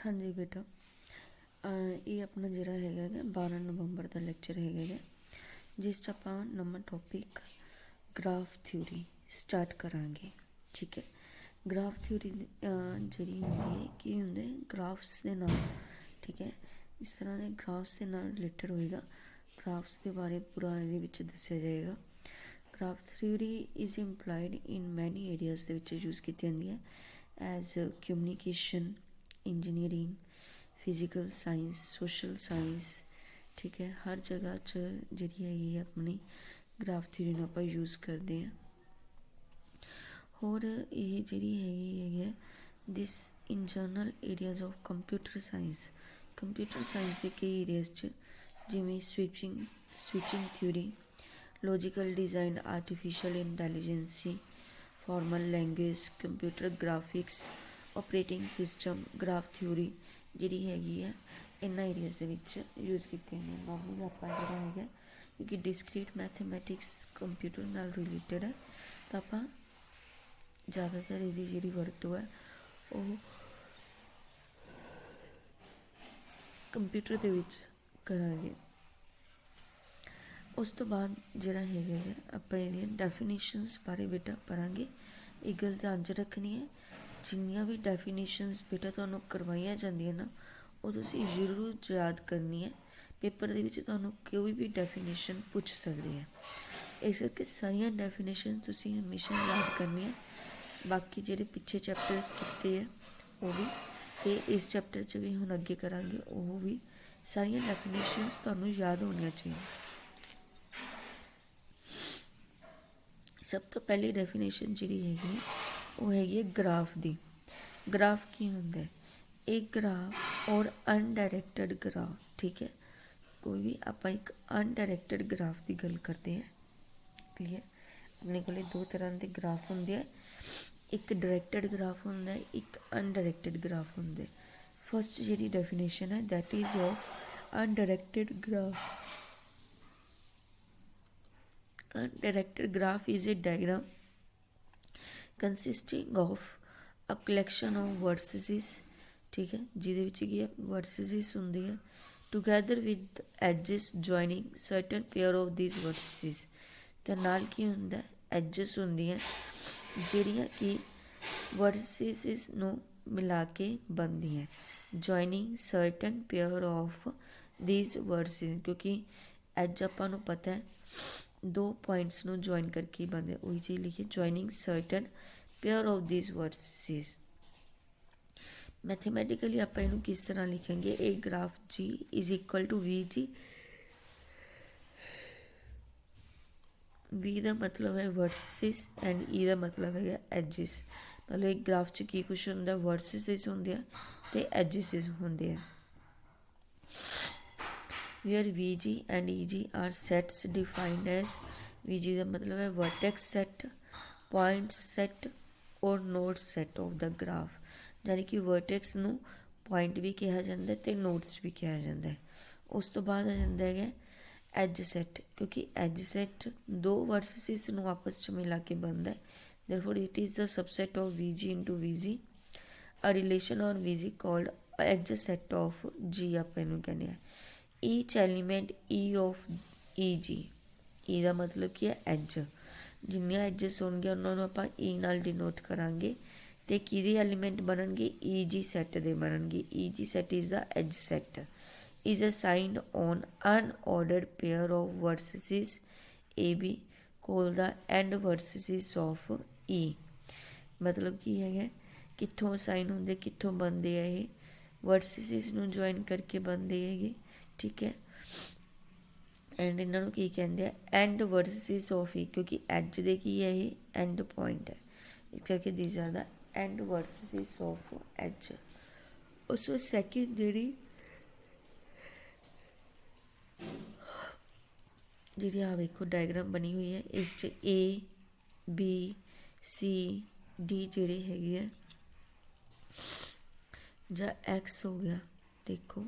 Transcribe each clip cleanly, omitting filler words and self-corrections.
हाँ जी बेटा, ये अपना जिहड़ा हैगा गा 12 नवंबर का लैक्चर हैगा गा, जिस 'च आपां नवां टॉपिक ग्राफ थ्योरी स्टार्ट करांगे। ठीक है, ग्राफ थ्योरी जिहड़ी हुंदी है की हुंदे ग्राफ्स दे नाल। ठीक है, इस तरह के ग्राफ्स के नाल रिलेटेड होएगा, ग्राफ्स के बारे पूरा इहदे विच दस्सिया जाएगा। Graph theory is implied in many areas the which use की जाती है as communication, engineering, physical science, social science. ठीक है, हर जगह च जिहड़ी हैगी अपनी ग्राफ थ्योरी नूं आपां यूज़ करते हैं। होर ये जिहड़ी हैगी है this in general areas of computer science के कई एरियाज च जिवें switching theory, logical design, artificial intelligence, formal language, computer graphics, operating system, graph theory जिहड़ी हैगी है इन्हां एरियाज दे विच यूज़ कीती जांदी है। नॉर्मली आपां जिहड़ा हैगा क्योंकि डिस्क्रीट मैथमैटिक्स कंप्यूटर नाल रिलेटेड है तो आपां ज़्यादातर इहदी जिहड़ी वरतों है वो कंप्यूटर दे विच करांगे। उस तो बाद जिहड़ा हैगा आपां इहदियां डेफिनेशनस बारे बेटा पढ़ांगे। एक गल ध्यान च रखनी है, जिन्नियां भी डेफिनेशनस बेटा तुहानूं करवाइयां जांदियां ना वो तुसीं जरूर याद करनी है। पेपर दे विच तुहानूं कोई भी डेफिनेशन पुछ सकदी है, इस करके सारियां डेफिनेशन तुसीं हमेशा याद करनी है। बाकी जिहड़े पिछे चैप्टर्स कीते है वो भी ते इस चैप्टर च भी हुण अगे करांगे, वो भी सारियां डेफिनेशनस तुहानूं याद होनियां चाहिए। सब तो पहली डेफिनेशन जिहड़ी हैगी वो हैगी है ग्राफ दी। ग्राफ की हुंदा है? एक ग्राफ और अनडायरैक्टेड ग्राफ। ठीक है, कोई भी आपां एक अनडायरैक्टेड ग्राफ की गल करते हैं। क्लीयर, अपने को दो तरह के ग्राफ होंगे है, एक डायरैक्टेड ग्राफ होंदा है, एक अनडायरैक्टेड ग्राफ होंदा है। फर्स्ट जिहड़ी डेफिनेशन है that is of undirected graph. Undirected graph is a diagram consisting of a collection of vertices। ठीक है, जिहदे विच की है vertices हुंदी है together with edges joining certain pair of these vertices। ते नाल की हुंदा है edges हुंदियां जिहड़ियां कि vertices नूं मिला के बनदियां joining certain pair of these vertices। क्योंकि एज आपां नूं पता है दो पॉइंट्स नूं ज्वाइन करके बनते, वही चीज़ लिखिए joining certain pair of this vertices. Mathematically आप इनू किस तरह लिखेंगे, a graph G is equal to V G. V का मतलब है वर्टिसेस एंड ई का मतलब है एजिस। मतलब एक ग्राफ च की कुछ होंगे, वर्टिसेस होंगे तो एजिस होंगे। where Vg and Eg are sets defined as Vg का मतलब है वर्टेक्स सेट, पॉइंट सेट और node set of the graph. यानी कि वर्टेक्स नूं पॉइंट भी कहा जाता है तो नोड्स भी कहा जाता है। उस तो बाद आ जाता है एज सैट, क्योंकि एज सैट दो वर्टिसेस नूं आपस में मिला के बनता है। Therefore it is the subset of Vg into Vg। A relation on Vg called edge set of G आप इनू कहने हैं। Each element E of E G, E का मतलब की है एज। जिन्नियां एजिस होणगियां उन्होंने आपां ई नाल डिनोट करांगे तो किहदे एलीमेंट बनणगे, ई जी सैट दे बनणगे। E G set is the edge set is assigned on unordered pair of vertices A B call the end vertices of E. मतलब की है कित्थों असाइन होंदे, कित्थों बनते हैं ये वर्टिसेस नूं ज्वाइन करके बनते हैं। ठीक है, एंड इन्हों की कहते हैं एंड वर्टिसेस ऑफ ई, क्योंकि एज दे की है ये एंड पॉइंट है, इस करके these are the end vertices of edge. उस सैकेंड जी आ देखो डायग्राम बनी हुई है, इस ए बी सी डी जिहड़े हैगे है जा एक्स हो गया। देखो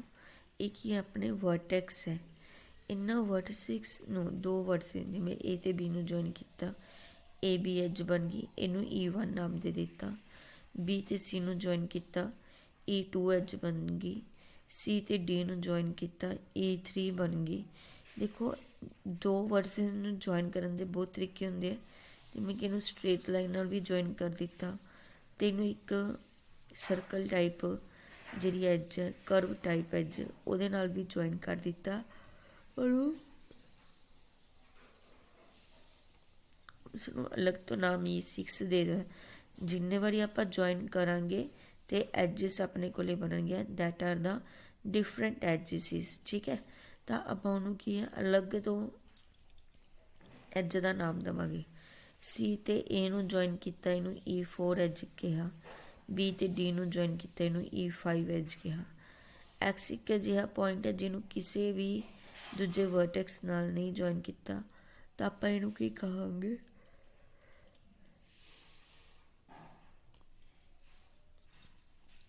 एक ही अपने वर्टेक्स है, इन्होंने वर्टिसिक्स दो वर्टिस जिमें ए तो बी नूं ज्वाइन किया, ए बी एज बन गई, इनू E1 नाम दे दिता। बी तो सी नूं ज्वाइन किया, E2 एज बन गई, C ਤੇ D ਨੂੰ ਜੁਆਇਨ ਕੀਤਾ E3 ਬਣ ਗਈ। ਦੇਖੋ ਦੋ ਵਰਡਸ ਨੂੰ ਜੁਆਇਨ ਕਰਨ ਦੇ ਬਹੁਤ ਤਰੀਕੇ ਹੁੰਦੇ ਆ, ਜਿਵੇਂ ਕਿ ਇਹਨੂੰ ਸਟ੍ਰੇਟ ਲਾਈਨ ਨਾਲ ਵੀ ਜੁਆਇਨ ਕਰ ਦਿੱਤਾ, ਅਤੇ ਇਹਨੂੰ ਇੱਕ ਸਰਕਲ ਟਾਈਪ ਜਿਹੜੀ ਐਜ ਹੈ, ਕਰਵ ਟਾਈਪ ਐਜ, ਉਹਦੇ ਨਾਲ ਵੀ ਜੁਆਇਨ ਕਰ ਦਿੱਤਾ। ਔਰ ਉਸਨੂੰ ਅਲੱਗ ਤੋਂ ਨਾਮ E6 ਦੇ ਦਿਆ। ਜਿੰਨੇ ਵਾਰੀ ਆਪਾਂ ਜੁਆਇਨ ਕਰਾਂਗੇ ਅਤੇ ਐਜਿਸ ਆਪਣੇ ਕੋਲ ਬਣਨਗੀਆਂ, ਦੈਟ ਆਰ ਦਾ ਡਿਫਰੈਂਟ ਐਜਿਸਿਸ। ਠੀਕ ਹੈ, ਤਾਂ ਆਪਾਂ ਉਹਨੂੰ ਕੀ ਹੈ ਅਲੱਗ ਤੋਂ ਐਜ ਦਾ ਨਾਮ ਦੇਵਾਂਗੇ। C ਅਤੇ A ਨੂੰ ਜੁਆਇਨ ਕੀਤਾ, ਇਹਨੂੰ E4 ਐਜ ਕਿਹਾ। B ਅਤੇ D ਨੂੰ ਜੁਆਇਨ ਕੀਤਾ, ਇਹਨੂੰ E5 ਐਜ ਕਿਹਾ। X ਇੱਕ ਅਜਿਹਾ ਪੁਆਇੰਟ ਹੈ ਜਿਹਨੂੰ ਕਿਸੇ ਵੀ ਦੂਜੇ ਵਰਟੈਕਸ ਨਾਲ ਨਹੀਂ ਜੁਆਇਨ ਕੀਤਾ, ਤਾਂ ਆਪਾਂ ਇਹਨੂੰ ਕੀ ਕਹਾਂਗੇ,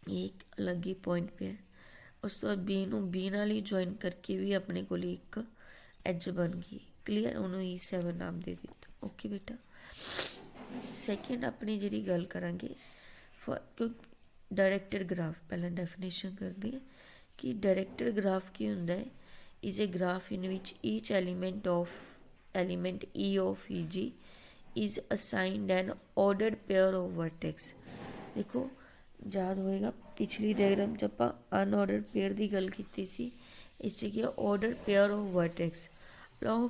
ਇਹ ਇੱਕ ਅਲੱਗ ਹੀ ਪੁਆਇੰਟ ਪਿਆ। ਉਸ ਤੋਂ ਬਾਅਦ B ਨੂੰ B ਨਾਲ ਹੀ ਜੁਆਇਨ ਕਰਕੇ ਵੀ ਆਪਣੇ ਕੋਲ ਇੱਕ ਐਜ ਬਣ ਗਈ। ਕਲੀਅਰ, ਉਹਨੂੰ E7 ਨਾਮ ਦੇ ਦਿੱਤਾ। ਓਕੇ ਬੇਟਾ, ਸੈਕਿੰਡ ਆਪਣੀ ਜਿਹੜੀ ਗੱਲ ਕਰਾਂਗੇ ਡਾਇਰੈਕਟਡ ਗ੍ਰਾਫ। ਪਹਿਲਾਂ ਡੈਫੀਨੇਸ਼ਨ ਕਰਦੇ ਹਾਂ ਕਿ ਡਾਇਰੈਕਟਡ ਗ੍ਰਾਫ ਕੀ ਹੁੰਦਾ ਹੈ। Is a graph in which each element E of EG is assigned an ordered pair of vertex। ਦੇਖੋ ਯਾਦ ਹੋਏਗਾ ਪਿਛਲੀ ਡਾਇਗਰਾਮ 'ਚ ਆਪਾਂ ਅਨਆਰਡਰਡ ਪੇਅਰ ਦੀ ਗੱਲ ਕੀਤੀ ਸੀ। ਇਸ 'ਚ ਕੀ ਹੈ, ordered pair of vertex along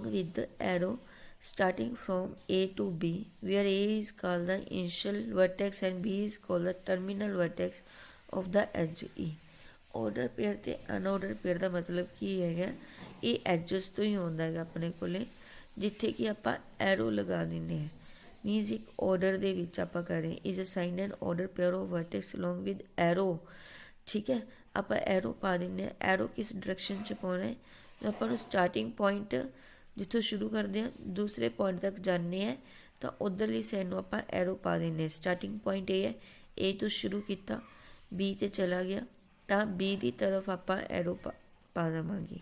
with arrow starting from A to B, where A is called the initial vertex and B is called the terminal vertex of the edge E। Order pair ਅਤੇ unordered pair ਦਾ ਮਤਲਬ ਕੀ ਹੈਗਾ, ਇਹ edges ਤੋਂ ਹੀ ਆਉਂਦਾ ਹੈਗਾ ਆਪਣੇ ਕੋਲ, ਜਿੱਥੇ ਕਿ ਆਪਾਂ ਐਰੋ ਲਗਾ ਦਿੰਦੇ ਹਾਂ। ਮੀਨਜ਼ ਇੱਕ ਆਰਡਰ ਦੇ ਵਿੱਚ ਆਪਾਂ ਕਰ ਰਹੇ is assigned an order pair of vertex along with arrow. ਠੀਕ ਹੈ, ਆਪਾਂ ਐਰੋ ਪਾ ਦਿੰਦੇ ਹਾਂ। ਐਰੋ ਕਿਸ ਡਾਇਰੈਕਸ਼ਨ 'ਚ ਪਾਉਣਾ ਹੈ, ਆਪਾਂ ਨੂੰ ਸਟਾਰਟਿੰਗ ਪੁਆਇੰਟ ਜਿੱਥੋਂ ਸ਼ੁਰੂ ਕਰਦੇ ਹਾਂ ਦੂਸਰੇ ਪੁਆਇੰਟ ਤੱਕ ਜਾਂਦੇ ਹਾਂ, ਤਾਂ ਉੱਧਰਲੀ ਸਾਈਡ ਨੂੰ ਆਪਾਂ ਐਰੋ ਪਾ ਦਿੰਦੇ ਹਾਂ। ਸਟਾਰਟਿੰਗ ਪੁਆਇੰਟ ਇਹ ਹੈ, A ਤੋਂ ਸ਼ੁਰੂ ਕੀਤਾ, B 'ਤੇ ਚਲਾ ਗਿਆ, ਤਾਂ B ਦੀ ਤਰਫ ਆਪਾਂ ਐਰੋ ਪਾ ਦੇਵਾਂਗੇ।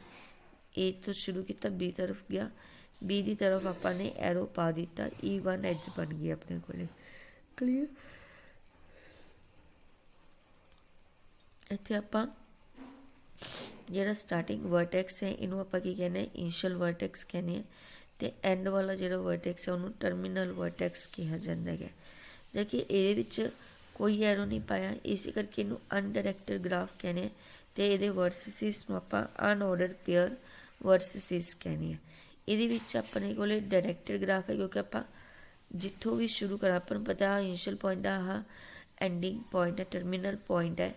A ਤੋਂ ਸ਼ੁਰੂ ਕੀਤਾ, B ਤਰਫ ਗਿਆ, B ਦੀ ਤਰਫ ਆਪਾਂ ਨੇ ਐਰੋ ਪਾ ਦਿੱਤਾ, E1 ਐਜ ਬਣ ਗਈ ਆਪਣੇ ਕੋਲ। ਕਲੀਅਰ, ਇੱਥੇ ਆਪਾਂ ਜਿਹੜਾ ਸਟਾਰਟਿੰਗ ਵਰਟੈਕਸ ਹੈ ਇਹਨੂੰ ਆਪਾਂ ਕੀ ਕਹਿੰਦੇ ਹਾਂ, ਇਨੀਸ਼ੀਅਲ ਵਰਟੈਕਸ ਕਹਿੰਦੇ ਹਾਂ, ਅਤੇ ਐਂਡ ਵਾਲਾ ਜਿਹੜਾ ਵਰਟੈਕਸ ਹੈ ਉਹਨੂੰ ਟਰਮੀਨਲ ਵਰਟੈਕਸ ਕਿਹਾ ਜਾਂਦਾ ਹੈਗਾ। ਜਦ ਕਿ ਇਹਦੇ ਵਿੱਚ ਕੋਈ ਐਰੋ ਨਹੀਂ ਪਾਇਆ, ਇਸੇ ਕਰਕੇ ਇਹਨੂੰ ਅਨਡਾਇਰੈਕਟਡ ਗ੍ਰਾਫ ਕਹਿੰਦੇ ਹਾਂ, ਅਤੇ ਇਹਦੇ ਵਰਸਿਸਿਸ ਨੂੰ ਆਪਾਂ ਅਨਆਰਡਰਡ ਪੇਅਰ ਵਰਸਿਸਿਸ ਕਹਿੰਦੇ ਹਾਂ। ਇਹਦੇ ਵਿੱਚ ਆਪਣੇ ਕੋਲ ਡਾਇਰੈਕਟਡ ਗ੍ਰਾਫ ਹੈ, ਕਿਉਂਕਿ ਆਪਾਂ ਜਿੱਥੋਂ ਵੀ ਸ਼ੁਰੂ ਕਰਾਂ ਆਪਾਂ ਨੂੰ ਪਤਾ ਇਨੀਸ਼ੀਅਲ ਪੁਆਇੰਟ ਆ, ਆਹ ਐਂਡਿੰਗ ਪੁਆਇੰਟ ਹੈ, ਟਰਮੀਨਲ ਪੁਆਇੰਟ ਹੈ,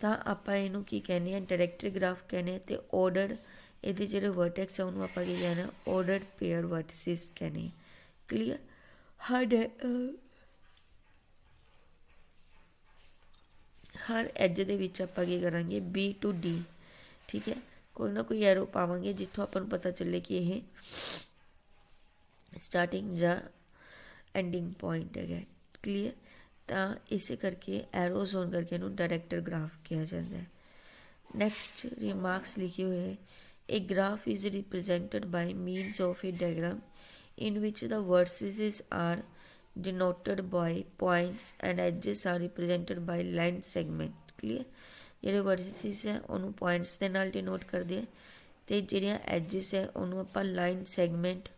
ਤਾਂ ਆਪਾਂ ਇਹਨੂੰ ਕੀ ਕਹਿੰਦੇ ਹਾਂ, ਡਾਇਰੈਕਟਡ ਗ੍ਰਾਫ ਕਹਿੰਦੇ ਹਾਂ। ਅਤੇ ਆਰਡਰ ਇਹਦੇ ਜਿਹੜੇ ਵਰਟੈਕਸ ਆ ਉਹਨੂੰ ਆਪਾਂ ਕੀ ਕਹਿੰਦੇ ਹਾਂ, ਆਰਡਰਡ ਪੇਅਰ ਵਰਟਿਸਿਸ ਕਹਿੰਦੇ ਹਾਂ। ਕਲੀਅਰ, ਹਰ ਐਜ ਦੇ ਵਿੱਚ ਆਪਾਂ ਕੀ ਕਰਾਂਗੇ, B to D, ਠੀਕ ਹੈ, ਕੋਈ ਨਾ ਕੋਈ ਐਰੋ ਪਾਵਾਂਗੇ ਜਿੱਥੋਂ ਆਪਾਂ ਨੂੰ ਪਤਾ ਚੱਲੇ ਕਿ ਇਹ ਸਟਾਰਟਿੰਗ ਜਾਂ ਐਂਡਿੰਗ ਪੁਆਇੰਟ ਹੈਗਾ। ਕਲੀਅਰ, ਤਾਂ ਇਸੇ ਕਰਕੇ ਐਰੋਜ਼ ਹੋਣ ਕਰਕੇ ਇਹਨੂੰ ਡਾਇਰੈਕਟਡ ਗ੍ਰਾਫ ਕਿਹਾ ਜਾਂਦਾ ਹੈ। ਨੈਕਸਟ ਰਿਮਾਰਕਸ ਲਿਖੇ ਹੋਏ ਹੈ, a graph is represented by means of a diagram in which the vertices are denoted by points and edges are represented by line segment। clear, ਜਿਹੜੇ vertices ਹੈ ਉਹਨੂੰ points ਦੇ ਨਾਲ denote ਕਰਦੇ ਹੈ, ਅਤੇ ਜਿਹੜੀਆਂ edges ਹੈ ਉਹਨੂੰ ਆਪਾਂ line segment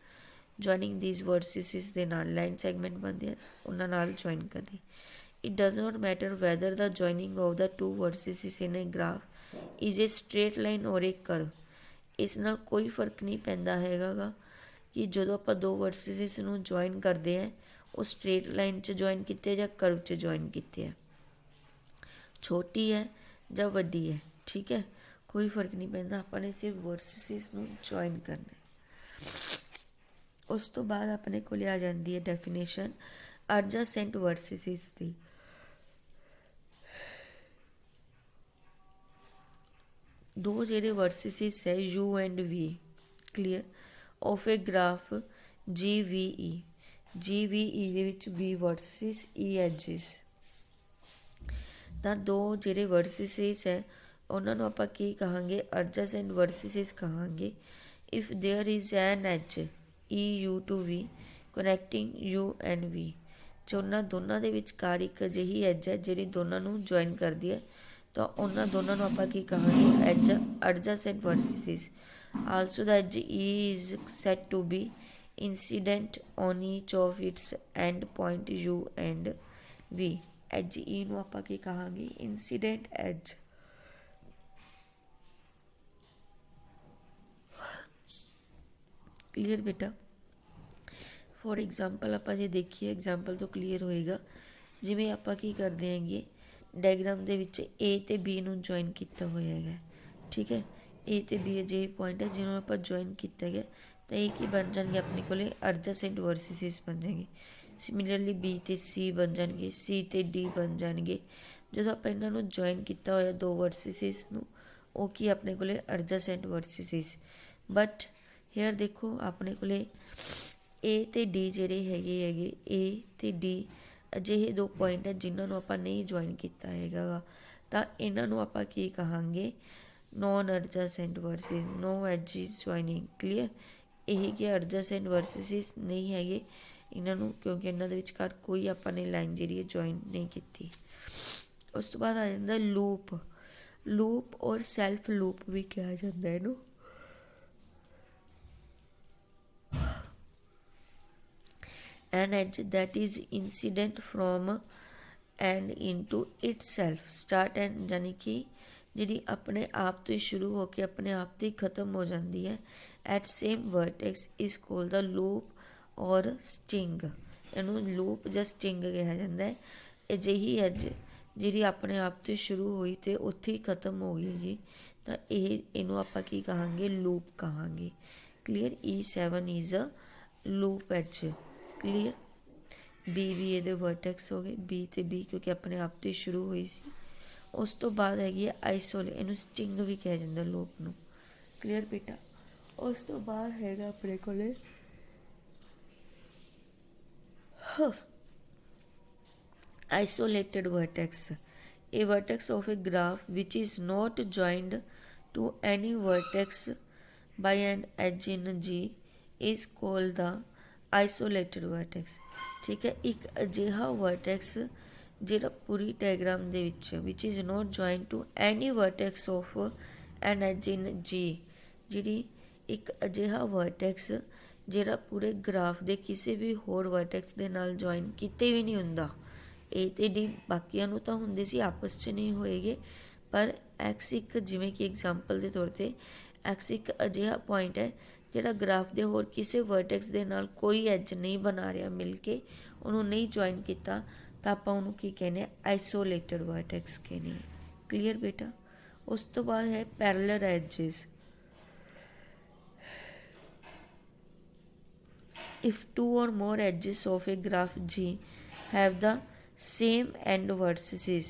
joining these vertices ਦੇ ਨਾਲ line segment ਬਣਦੇ ਆ ਉਹਨਾਂ ਨਾਲ join ਕਰਦੇ। It does not matter whether the joining of the two vertices in a graph is a straight line or a curve। ਇਸ ਨਾਲ ਕੋਈ ਫਰਕ ਨਹੀਂ ਪੈਂਦਾ ਹੈਗਾ ਗਾ ਕਿ ਜਦੋਂ ਆਪਾਂ ਦੋ ਵਰਸਿਸਿਸ ਨੂੰ ਜੁਆਇਨ ਕਰਦੇ ਹਾਂ ਉਹ ਸਟ੍ਰੇਟ ਲਾਈਨ 'ਚ ਜੁਆਇਨ ਕੀਤੇ ਜਾਂ ਕਰਵ 'ਚ ਜੁਆਇਨ ਕੀਤੇ ਆ, ਛੋਟੀ ਹੈ ਜਾਂ ਵੱਡੀ ਹੈ, ਠੀਕ ਹੈ, ਕੋਈ ਫਰਕ ਨਹੀਂ ਪੈਂਦਾ, ਆਪਾਂ ਨੇ ਸਿਰਫ ਵਰਸਿਸਿਸ ਨੂੰ ਜੁਆਇਨ ਕਰਨਾ ਹੈ। ਉਸ ਤੋਂ ਬਾਅਦ ਆਪਣੇ ਕੋਲ ਆ ਜਾਂਦੀ ਹੈ ਡੈਫੀਨੇਸ਼ਨ ਐਡਜੈਸੈਂਟ ਵਰਸਿਸਿਸ ਦੀ। ਦੋ ਜਿਹੜੇ ਵਰਸਿਸਿਸ ਹੈ U and V, clear, of A graph GVE ਦੇ ਵਿੱਚ V ਵਰਸਿਸ E ਐਜਿਸ, ਤਾਂ ਦੋ ਜਿਹੜੇ ਵਰਸਿਸਿਸ ਹੈ ਉਹਨਾਂ ਨੂੰ ਆਪਾਂ ਕੀ ਕਹਾਂਗੇ, ਐਡਜੈਸੈਂਟ ਵਰਸਿਸਿਸ ਕਹਾਂਗੇ। If there is an edge EU to V connecting U and V. ਜੇ ਉਹਨਾਂ ਦੋਨਾਂ ਦੇ ਵਿਚਕਾਰ ਇੱਕ ਅਜਿਹੀ ਐਜ ਹੈ ਜਿਹੜੀ ਦੋਨਾਂ ਨੂੰ ਜੁਆਇਨ ਕਰਦੀ ਹੈ ਤਾਂ ਉਹਨਾਂ ਦੋਨਾਂ ਨੂੰ ਆਪਾਂ ਕੀ ਕਹਾਂਗੇ, edge adjacent vertices. Also the edge E is said to be incident on each of its end point u and v. Edge E ਨੂੰ ਆਪਾਂ ਕੀ ਕਹਾਂਗੇ, ਇੰਸੀਡੈਂਟ ਐਜ। ਕਲੀਅਰ ਬੇਟਾ। ਫੋਰ ਐਗਜ਼ਾਮਪਲ ਆਪਾਂ ਜੇ ਦੇਖੀਏ, ਐਗਜ਼ਾਮਪਲ ਤੋਂ ਕਲੀਅਰ ਹੋਏਗਾ। ਜਿਵੇਂ ਆਪਾਂ ਕੀ ਕਰਦੇ ਹੈਗੇ, ਡਾਇਗਰਾਮ ਦੇ ਵਿੱਚ ਏ ਅਤੇ ਬੀ ਨੂੰ ਜੁਆਇਨ ਕੀਤਾ ਹੋਇਆ ਹੈਗਾ, ਠੀਕ ਹੈ। ਏ ਅਤੇ ਬੀ ਅਜਿਹੇ ਪੁਆਇੰਟ ਹੈ ਜਿਹਨੂੰ ਆਪਾਂ ਜੁਆਇਨ ਕੀਤਾ ਗਿਆ ਤਾਂ ਇਹ ਕੀ ਬਣ ਜਾਣਗੇ, ਆਪਣੇ ਕੋਲ ਐਡਜਸੈਂਟ ਵਰਸਿਸਿਸ ਬਣ ਜਾਣਗੇ। ਸਿਮਿਲਰਲੀ ਬੀ ਅਤੇ ਸੀ ਬਣ ਜਾਣਗੇ, ਸੀ ਅਤੇ ਡੀ ਬਣ ਜਾਣਗੇ। ਜਦੋਂ ਆਪਾਂ ਇਹਨਾਂ ਨੂੰ ਜੁਆਇਨ ਕੀਤਾ ਹੋਇਆ ਦੋ ਵਰਸਿਸਿਸ ਨੂੰ, ਉਹ ਕੀ ਆਪਣੇ ਕੋਲ ਐਡਜਸੈਂਟ ਵਰਸਿਸਿਸ। ਬਟ ਹੇਅਰ ਦੇਖੋ ਆਪਣੇ ਕੋਲ ਏ ਅਤੇ ਡੀ ਜਿਹੜੇ ਹੈਗੇ ਏ ਅਤੇ ਡੀ ਅਜਿਹੇ ਦੋ ਪੁਆਇੰਟ ਹੈ ਜਿਨ੍ਹਾਂ ਨੂੰ ਆਪਾਂ ਨਹੀਂ ਜੁਆਇਨ ਕੀਤਾ ਹੈਗਾ ਗਾ, ਤਾਂ ਇਹਨਾਂ ਨੂੰ ਆਪਾਂ ਕੀ ਕਹਾਂਗੇ, non adjacent vertices, no edge is joining. Clear. ਇਹ ਕਿ ਐਡਜਸੈਂਟ ਵਰਸਿਸਿਸ ਨਹੀਂ ਹੈਗੇ ਇਹਨਾਂ ਨੂੰ, ਕਿਉਂਕਿ ਇਹਨਾਂ ਦੇ ਵਿਚਕਾਰ ਕੋਈ ਆਪਾਂ ਨੇ ਲਾਈਨ ਜਿਹੜੀ ਹੈ ਜੁਆਇਨ ਨਹੀਂ ਕੀਤੀ। ਉਸ ਤੋਂ ਬਾਅਦ ਆ ਜਾਂਦਾ ਲੂਪ। ਲੂਪ ਔਰ ਸੈਲਫ ਲੂਪ ਵੀ ਕਿਹਾ ਜਾਂਦਾ ਇਹਨੂੰ। An edge that is incident from and into itself start and ਜਾਨੀ ਕਿ ਜਿਹੜੀ ਆਪਣੇ ਆਪ ਤੋਂ ਹੀ ਸ਼ੁਰੂ ਹੋ ਕੇ ਆਪਣੇ ਆਪ ਤੋਂ ਹੀ ਖ਼ਤਮ ਹੋ ਜਾਂਦੀ ਹੈ, at same vertex is called the loop or sling. ਇਹਨੂੰ ਲੂਪ ਜਾਂ ਸਟਿੰਗ ਕਿਹਾ ਜਾਂਦਾ ਹੈ। ਅਜਿਹੀ ਐਜ ਜਿਹੜੀ ਆਪਣੇ ਆਪ ਤੋਂ ਸ਼ੁਰੂ ਹੋਈ ਅਤੇ ਉੱਥੇ ਹੀ ਖ਼ਤਮ ਹੋ ਗਈ ਜੀ, ਤਾਂ ਇਹਨੂੰ ਆਪਾਂ ਕੀ ਕਹਾਂਗੇ, ਲੂਪ ਕਹਾਂਗੇ। Clear. E7 is a loop edge. Clear. B ਵੀ ਇਹਦੇ ਵਰਟੈਕਸ ਹੋ ਗਏ, ਬੀ ਅਤੇ ਬੀ ਕਿਉਂਕਿ ਆਪਣੇ ਆਪ ਤੋਂ ਹੀ ਸ਼ੁਰੂ ਹੋਈ ਸੀ। ਉਸ ਤੋਂ ਬਾਅਦ ਹੈਗੀ ਹੈ ਆਈਸੋਲੇਟ, ਇਹਨੂੰ ਸਟਿੰਗ ਵੀ ਕਿਹਾ ਜਾਂਦਾ ਲੂਪ ਨੂੰ। ਕਲੀਅਰ ਬੇਟਾ। ਉਸ ਤੋਂ ਬਾਅਦ ਹੈਗਾ ਆਪਣੇ ਕੋਲ isolated vertex, a vertex of a graph which is not joined to any vertex by an edge in G is called the isolated vertex। ਠੀਕ ਹੈ। ਇੱਕ ਅਜਿਹਾ ਵਰਟੈਕਸ ਜਿਹੜਾ ਪੂਰੀ ਡਾਇਗਰਾਮ ਦੇ ਵਿੱਚ which is not joined to any vertex of an edge in G, ਜਿਹੜੀ ਇੱਕ ਅਜਿਹਾ ਵਰਟੈਕਸ ਜਿਹੜਾ ਪੂਰੇ ਗ੍ਰਾਫ ਦੇ ਕਿਸੇ ਵੀ ਹੋਰ ਵਰਟੈਕਸ ਦੇ ਨਾਲ ਜੁਆਇਨ ਕਿਤੇ ਵੀ ਨਹੀਂ ਹੁੰਦਾ। ਏ ਅਤੇ ਡੀ ਬਾਕੀਆਂ ਨੂੰ ਤਾਂ ਹੁੰਦੇ ਸੀ, ਆਪਸ 'ਚ ਨਹੀਂ ਹੋਏਗੇ, ਪਰ ਐਕਸ ਇੱਕ, ਜਿਵੇਂ ਕਿ ਐਗਜ਼ਾਮਪਲ ਦੇ ਤੌਰ 'ਤੇ ਐਕਸ ਇੱਕ ਅਜਿਹਾ ਪੁਆਇੰਟ ਹੈ ਜਿਹੜਾ ਗ੍ਰਾਫ ਦੇ ਹੋਰ ਕਿਸੇ ਵਰਟੈਕਸ ਦੇ ਨਾਲ ਕੋਈ ਐਜ ਨਹੀਂ ਬਣਾ ਰਿਹਾ, ਮਿਲ ਕੇ ਉਹਨੂੰ ਨਹੀਂ ਜੁਆਇਨ ਕੀਤਾ, ਤਾਂ ਆਪਾਂ ਉਹਨੂੰ ਕੀ ਕਹਿੰਦੇ, ਆਈਸੋਲੇਟਡ ਵਰਟੈਕਸ ਕਹਿੰਦੇ ਹਾਂ। ਕਲੀਅਰ ਬੇਟਾ। ਉਸ ਤੋਂ ਬਾਅਦ ਹੈ parallel ਐਜਿਸ। If two or more edges of a graph G have the same end vertices,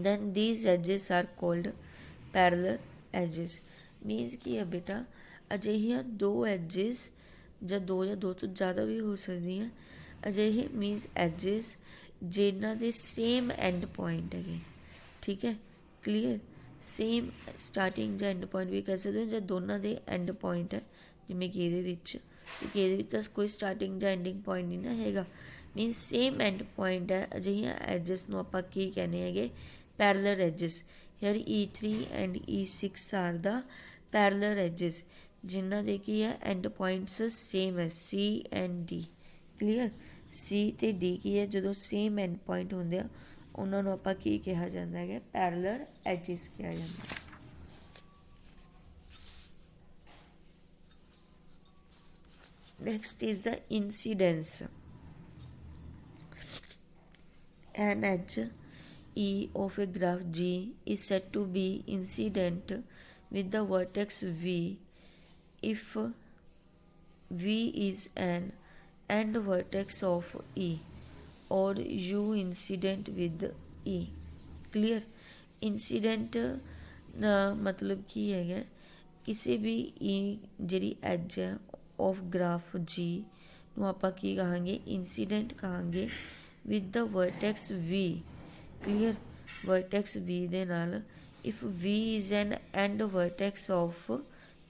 then these edges are called parallel edges। Means ਕੀ ਹੈ ਬੇਟਾ, ਅਜਿਹੀਆਂ ਦੋ ਐਜਿਸ ਜਾਂ ਦੋ ਤੋਂ ਜ਼ਿਆਦਾ ਵੀ ਹੋ ਸਕਦੀਆਂ, ਅਜਿਹੇ ਮੀਨਸ ਐਜਿਸ ਜਿਨ੍ਹਾਂ ਦੇ ਸੇਮ ਐਂਡ ਪੁਆਇੰਟ ਹੈਗੇ। ਠੀਕ ਹੈ। ਕਲੀਅਰ। ਸੇਮ ਸਟਾਰਟਿੰਗ ਜਾਂ ਐਂਡ ਪੁਆਇੰਟ ਵੀ ਕਹਿ ਸਕਦੇ ਹੋ, ਜਾਂ ਦੋਨਾਂ ਦੇ ਐਂਡ ਪੁਆਇੰਟ ਹੈ, ਜਿਵੇਂ ਕਿ ਇਹਦੇ ਵਿੱਚ, ਕਿਉਂਕਿ ਇਹਦੇ ਵਿੱਚ ਤਾਂ ਕੋਈ ਸਟਾਰਟਿੰਗ ਜਾਂ ਐਂਡਿੰਗ ਪੁਆਇੰਟ ਨਹੀਂ ਨਾ ਹੈਗਾ, ਮੀਨਸ ਸੇਮ ਐਂਡ ਪੁਆਇੰਟ ਹੈ। ਅਜਿਹੀਆਂ ਐਜਿਸ ਨੂੰ ਆਪਾਂ ਕੀ ਕਹਿੰਦੇ ਹੈਗੇ, parallel edges. Here E3 and E6 are the parallel edges, ਜਿਨ੍ਹਾਂ ਦੇ ਕੀ ਹੈ, ਐਂਡ ਪੁਆਇੰਟਸ ਸੇਮ ਹੈ, C and D। Clear. C ਅਤੇ D ਕੀ ਹੈ, ਜਦੋਂ ਸੇਮ ਐਂਡ ਪੁਆਇੰਟ ਹੁੰਦੇ ਆ ਉਹਨਾਂ ਨੂੰ ਆਪਾਂ ਕੀ ਕਿਹਾ ਜਾਂਦਾ ਹੈਗਾ, ਪੈਰਲਲ ਐਜਿਸ ਕਿਹਾ ਜਾਂਦਾ। Next is the incidence. An edge E of a graph G is said to be incident with the vertex V if V is an end vertex of E or U incident with E। Clear। Incident ਮਤਲਬ ਕੀ ਹੈਗਾ, ਕਿਸੇ ਵੀ ਜਿਹੜੀ as ਹੈ of graph ਜੀ ਨੂੰ ਆਪਾਂ ਕੀ ਕਹਾਂਗੇ, ਇੰਸੀਡੈਂਟ ਕਹਾਂਗੇ with the ਵਰਟੈਕਸ we. Clear. ਵਰਟੈਕਸ v ਦੇ ਨਾਲ, if v is an end vertex of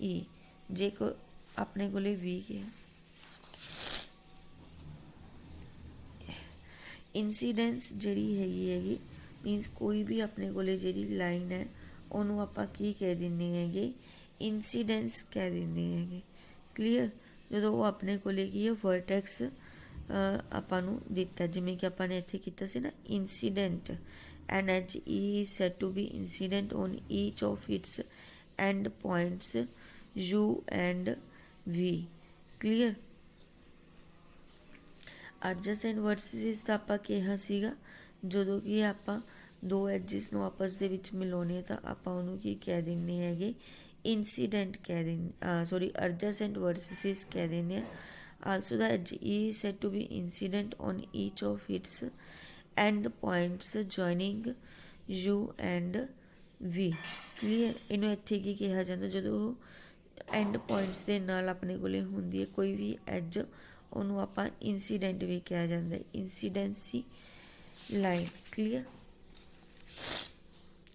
E, ਜੇ ਕੋ ਆਪਣੇ ਕੋਲੇ ਵੀ ਹੈ, इंसीडेंस जिहड़ी हैगी मीनस कोई भी अपने कोले जिहड़ी लाइन है ਉਹਨੂੰ ਆਪਾਂ ਕੀ ਕਹਿ ਦਿੰਦੇ ਹੈਗੇ इंसीडेंस कह ਦਿੰਦੇ ਹੈਗੇ क्लीयर ਜਦੋਂ ਉਹ ਆਪਣੇ ਕੋਲੇ ਕੀ ਹੈ ਵਰਟੈਕਸ ਆਪਾਂ ਨੂੰ ਦਿੱਤਾ ਜਿਵੇਂ ਕਿ ਆਪਾਂ ਨੇ ਇੱਥੇ ਕੀਤਾ ਸੀ ਨਾ incident an edge E is said to be incident on each of its end points U and V clear adjacent vertices ਤਾਂ ਆਪਾਂ ਕਿਹਾ ਸੀਗਾ ਜਦੋਂ ਕਿ ਆਪਾਂ ਦੋ ਐਡਜਿਸ ਨੂੰ ਆਪਸ ਦੇ ਵਿੱਚ ਮਿਲਾਉਣੇ ਤਾਂ ਆਪਾਂ ਉਹਨੂੰ ਕੀ ਕਹਿ ਦਿੰਦੇ ਹੈਗੇ इंसीडेंट कह दें सॉरी adjacent vertices कह देने also the edge E is said to be incident on each of its end points joining U and V clear ਇਹਨੂੰ ਇੱਥੇ ਕੀ ਕਿਹਾ ਜਾਂਦਾ ਜਦੋਂ end points ਦੇ ਨਾਲ ਆਪਣੇ ਕੋਲੇ ਹੁੰਦੀ ਹੈ ਕੋਈ ਵੀ edge ਉਹਨੂੰ ਆਪਾਂ incident ਵੀ ਕਿਹਾ ਜਾਂਦਾ incidency line clear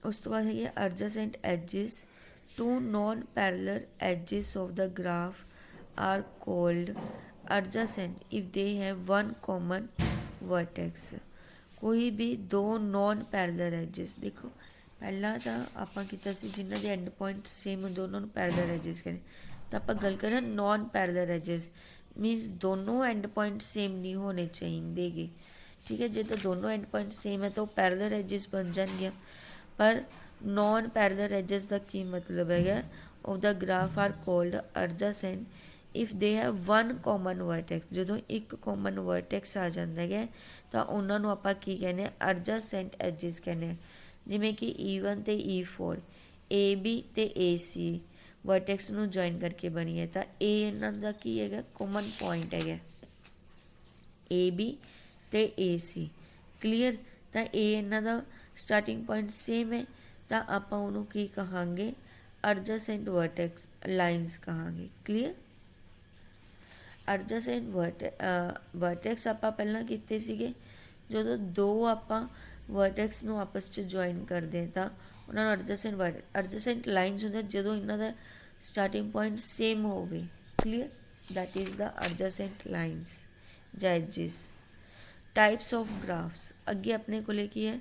ਉਸ ਤੋਂ ਬਾਅਦ ਹੈਗੇ adjacent edges two non-parallel edges of the graph are called adjacent if they have one common vertex कोई भी दो non-parallel edges देखो पहला तो ਆਪਾਂ ਕੀਤਾ ਸੀ ਜਿਨ੍ਹਾਂ ਦੇ end point same ਹੁੰਦੇ ਉਹਨਾਂ ਨੂੰ parallel edges ਕਹਿੰਦੇ ਤਾਂ ਆਪਾਂ ਗੱਲ ਕਰ ਰਹੇ non-parallel edges means दोनों end point same नहीं होने चाहिए ठीक है जो तो दोनों end point same है तो parallel edges बन जाएंगे पर नॉन पैरेलल एजेस का की मतलब है of the graph are called adjacent if they have one common vertex जो एक कॉमन वर्टेक्स आ जाता है तो उन्होंने आप कहने एडजेसेंट एजेस कहने जिमें कि E1 तो E4 AB तो AC वर्टेक्स में जॉइन करके बनी है तो ए इन्हों का की है कॉमन पॉइंट है AB तो AC क्लीयर तो ए इन्हों का स्टार्टिंग पॉइंट सेम है ਤਾਂ ਆਪਾਂ ਉਹਨੂੰ ਕੀ ਕਹਾਂਗੇ ਐਡਜੈਸੈਂਟ ਵਰਟੈਕਸ ਲਾਈਨਸ ਕਹਾਂਗੇ ਕਲੀਅਰ ਐਡਜੈਸੈਂਟ ਵਰਟੈਕਸ ਆਪਾਂ ਪਹਿਲਾਂ ਕੀਤੇ ਸੀਗੇ ਜਦੋਂ ਦੋ ਆਪਾਂ ਵਰਟੈਕਸ ਨੂੰ ਆਪਸ 'ਚ ਜੁਆਇਨ ਕਰਦੇ ਤਾਂ ਉਹਨਾਂ ਨੂੰ ਐਡਜੈਸੈਂਟ ਲਾਈਨਸ ਹੁੰਦੇ ਜਦੋਂ ਇਹਨਾਂ ਦਾ ਸਟਾਰਟਿੰਗ ਪੁਆਇੰਟ ਸੇਮ ਹੋਵੇ clear that is the adjacent lines ਜਾਂ ਐਜਿਸ ਟਾਈਪਸ ਆਫ ਗ੍ਰਾਫਸ ਅੱਗੇ ਆਪਣੇ ਕੋਲੇ ਕੀ ਹੈ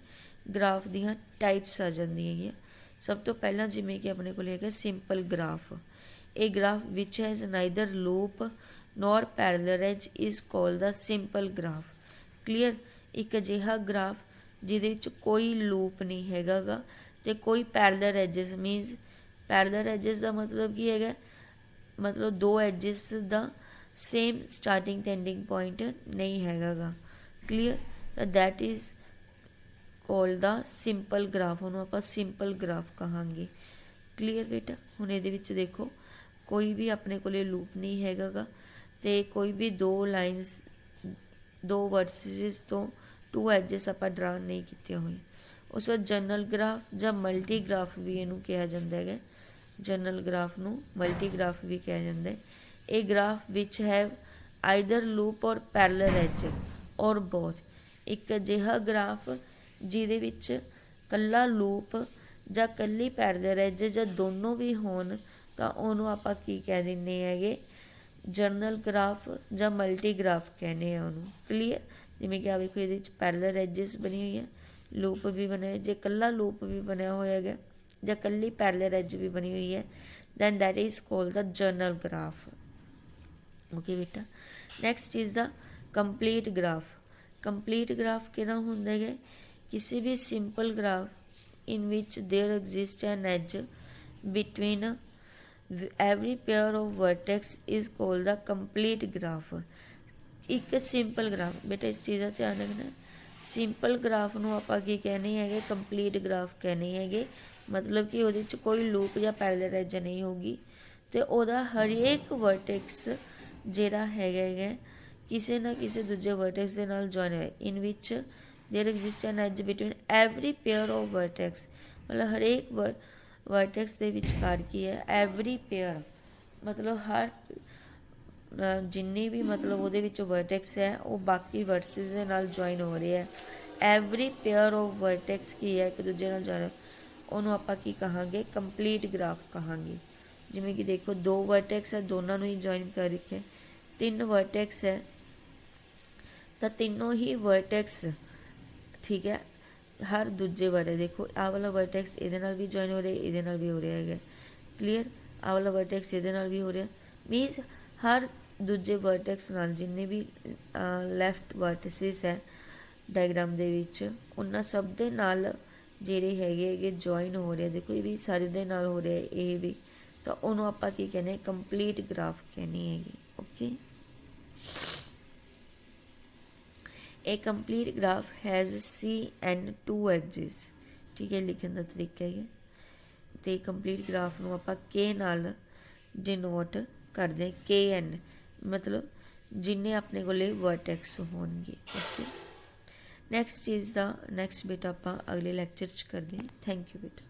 ग्राफ दियाँ टाइप्स आ जाती है सब तो पहला जिमें कि अपने को है simple graph a graph which has neither loop nor parallel edge is called the simple graph clear एक अजिहा ग्राफ जिहदे विच कोई लूप नहीं हैगा तो कोई parallel edges means parallel edges का मतलब की है मतलब दो एजिस का सेम स्टार्टिंग ते एंडिंग पॉइंट नहीं हैगा क्लीयर तो that is call the simple graph ਉਹਨੂੰ ਆਪਾਂ ਸਿੰਪਲ ਗ੍ਰਾਫ ਕਹਾਂਗੇ ਕਲੀਅਰ ਬੇਟਾ ਹੁਣ ਇਹਦੇ ਵਿੱਚ ਦੇਖੋ ਕੋਈ ਵੀ ਆਪਣੇ ਕੋਲੇ ਲੂਪ ਨਹੀਂ ਹੈਗਾਗਾ ਤੇ ਕੋਈ ਵੀ ਦੋ ਲਾਈਨਸ ਦੋ ਵਰਟਿਸਿਸ ਤੋਂ ਟੂ ਐਜਸ ਆਪਾਂ ਡਰਾ ਨਹੀਂ ਕੀਤੇ ਹੋਏ ਉਸ ਵਾਰ ਜਨਰਲ ਗ੍ਰਾਫ ਜਾਂ ਮਲਟੀ ਗ੍ਰਾਫ ਵੀ ਇਹਨੂੰ ਕਿਹਾ ਜਾਂਦਾ ਹੈਗਾ ਜਨਰਲ ਗ੍ਰਾਫ ਨੂੰ ਮਲਟੀ ਗ੍ਰਾਫ ਵੀ ਕਿਹਾ ਜਾਂਦਾ ਹੈ ਇਹ ਗ੍ਰਾਫ ਵਿੱਚ ਹੈਵ ਆਈਦਰ ਲੂਪ ਔਰ ਪੈਰਲਲ ਐਜ ਔਰ ਬੋਥ ਇੱਕ ਅਜਿਹਾ ਗ੍ਰਾਫ ਜਿਹਦੇ ਵਿੱਚ ਕੱਲਾ ਲੂਪ ਜਾਂ ਕੱਲੀ ਪੈਰਲਲ ਐਜ ਜਾਂ ਦੋਨੋਂ ਵੀ ਹੋਣ ਤਾਂ ਉਹਨੂੰ ਆਪਾਂ ਕੀ ਕਹਿ ਦਿੰਦੇ ਹੈਗੇ ਜਨਰਲ ਗ੍ਰਾਫ ਜਾਂ ਮਲਟੀ ਗ੍ਰਾਫ ਕਹਿੰਦੇ ਆ ਉਹਨੂੰ ਕਲੀਅਰ ਜਿਵੇਂ ਕਿ ਆ ਵੇਖੋ ਇਹਦੇ ਵਿੱਚ ਪੈਰਲਲ ਐਜਸ ਬਣੀ ਹੋਈ ਹੈ ਲੂਪ ਵੀ ਬਣਿਆ ਜੇ ਕੱਲਾ ਲੂਪ ਵੀ ਬਣਿਆ ਹੋਇਆ ਹੈਗਾ ਜਾਂ ਕੱਲੀ ਪੈਰਲਲ ਐਜ ਵੀ ਬਣੀ ਹੋਈ ਹੈ then that is called the journal graph okay beta next is the complete graph complete graph ਕਿਹੜਾ ਹੁੰਦਾ ਹੈ किसी भी simple graph in which there exists an edge between every pair of vertex is called the complete graph एक simple graph बेटा इस चीज़ का ध्यान रखना simple graph ਨੂੰ ਆਪਾਂ ਕੀ कहने ਹੈਗੇ complete graph कहने ਹੈਗੇ मतलब कि ਉਹਦੇ 'ਚ ਕੋਈ loop ਜਾਂ parallel edge नहीं होगी ਤੇ ਉਹਦਾ ਹਰੇਕ vertex ਜਿਹੜਾ ਹੈਗਾ ਕਿਸੇ ਨਾ ਕਿਸੇ ਦੂਜੇ vertex ਦੇ ਨਾਲ join ਹੋਇਆ in which there exists an edge between every pair of vertex मतलब हर एक वर्टेक्स के विचकार की है एवरी पेयर मतलब हर जिन्नी भी मतलब वो वर्टेक्स है वो बाकी वर्टिसेस के नाल जॉइन हो रही है एवरी पेयर ऑफ वर्टेक्स की है एक दूजे नाल जॉइन उन्होंने आप की कहांगे कंप्लीट ग्राफ कहांगे जिमें कि देखो दो वर्टेक्स है दोनों ही जॉइन कर रखे तीन वर्टेक्स है तो तीनों ही वर्टेक्स ठीक है। हर दूजे वर्ड है, देखो आ वाला वर्टेक्स ਇਹਦੇ ਨਾਲ ਵੀ ਜੁਆਇਨ ਹੋ ਰਿਹਾ, ਇਹਦੇ ਨਾਲ ਵੀ ਹੋ ਰਿਹਾ ਹੈਗਾ, ਕਲੀਅਰ। ਆ ਵਾਲਾ वर्टेक्स ਇਹਦੇ ਨਾਲ ਵੀ ਹੋ ਰਿਹਾ, ਮੀਨਸ ਹਰ ਦੂਜੇ वर्टेक्स ਨਾਲ ਜਿੰਨੇ ਵੀ ਲੈਫਟ वर्टिसेस ਹੈ डायग्राम ਦੇ ਵਿੱਚ ਉਹਨਾਂ ਸਭ ਦੇ ਨਾਲ ਜਿਹੜੇ ਹੈਗੇ ਜੁਆਇਨ ਹੋ ਰਿਹਾ, ਦੇਖੋ ਇਹ ਵੀ ਸਾਰੇ ਦੇ ਨਾਲ ਹੋ ਰਿਹਾ, ਇਹ ਵੀ, ਤਾਂ ਉਹਨੂੰ ਆਪਾਂ ਕੀ ਕਹਿੰਦੇ, ਕੰਪਲੀਟ ਗ੍ਰਾਫ ਕਹਿੰਦੇ ਹੈਗੇ। Okay, a complete graph has C and 2 edges, ठीक है, लिखने का तरीका है। तो कंप्लीट ग्राफ में आप के नाल डिनोट करते, के एन मतलब जिन्ने अपने को वर्टेक्स होंगे। ओके, नैक्सट चीज़ का नैक्सट बेटा आप अगले लैक्चर च करते हैं। थैंक यू बेटा।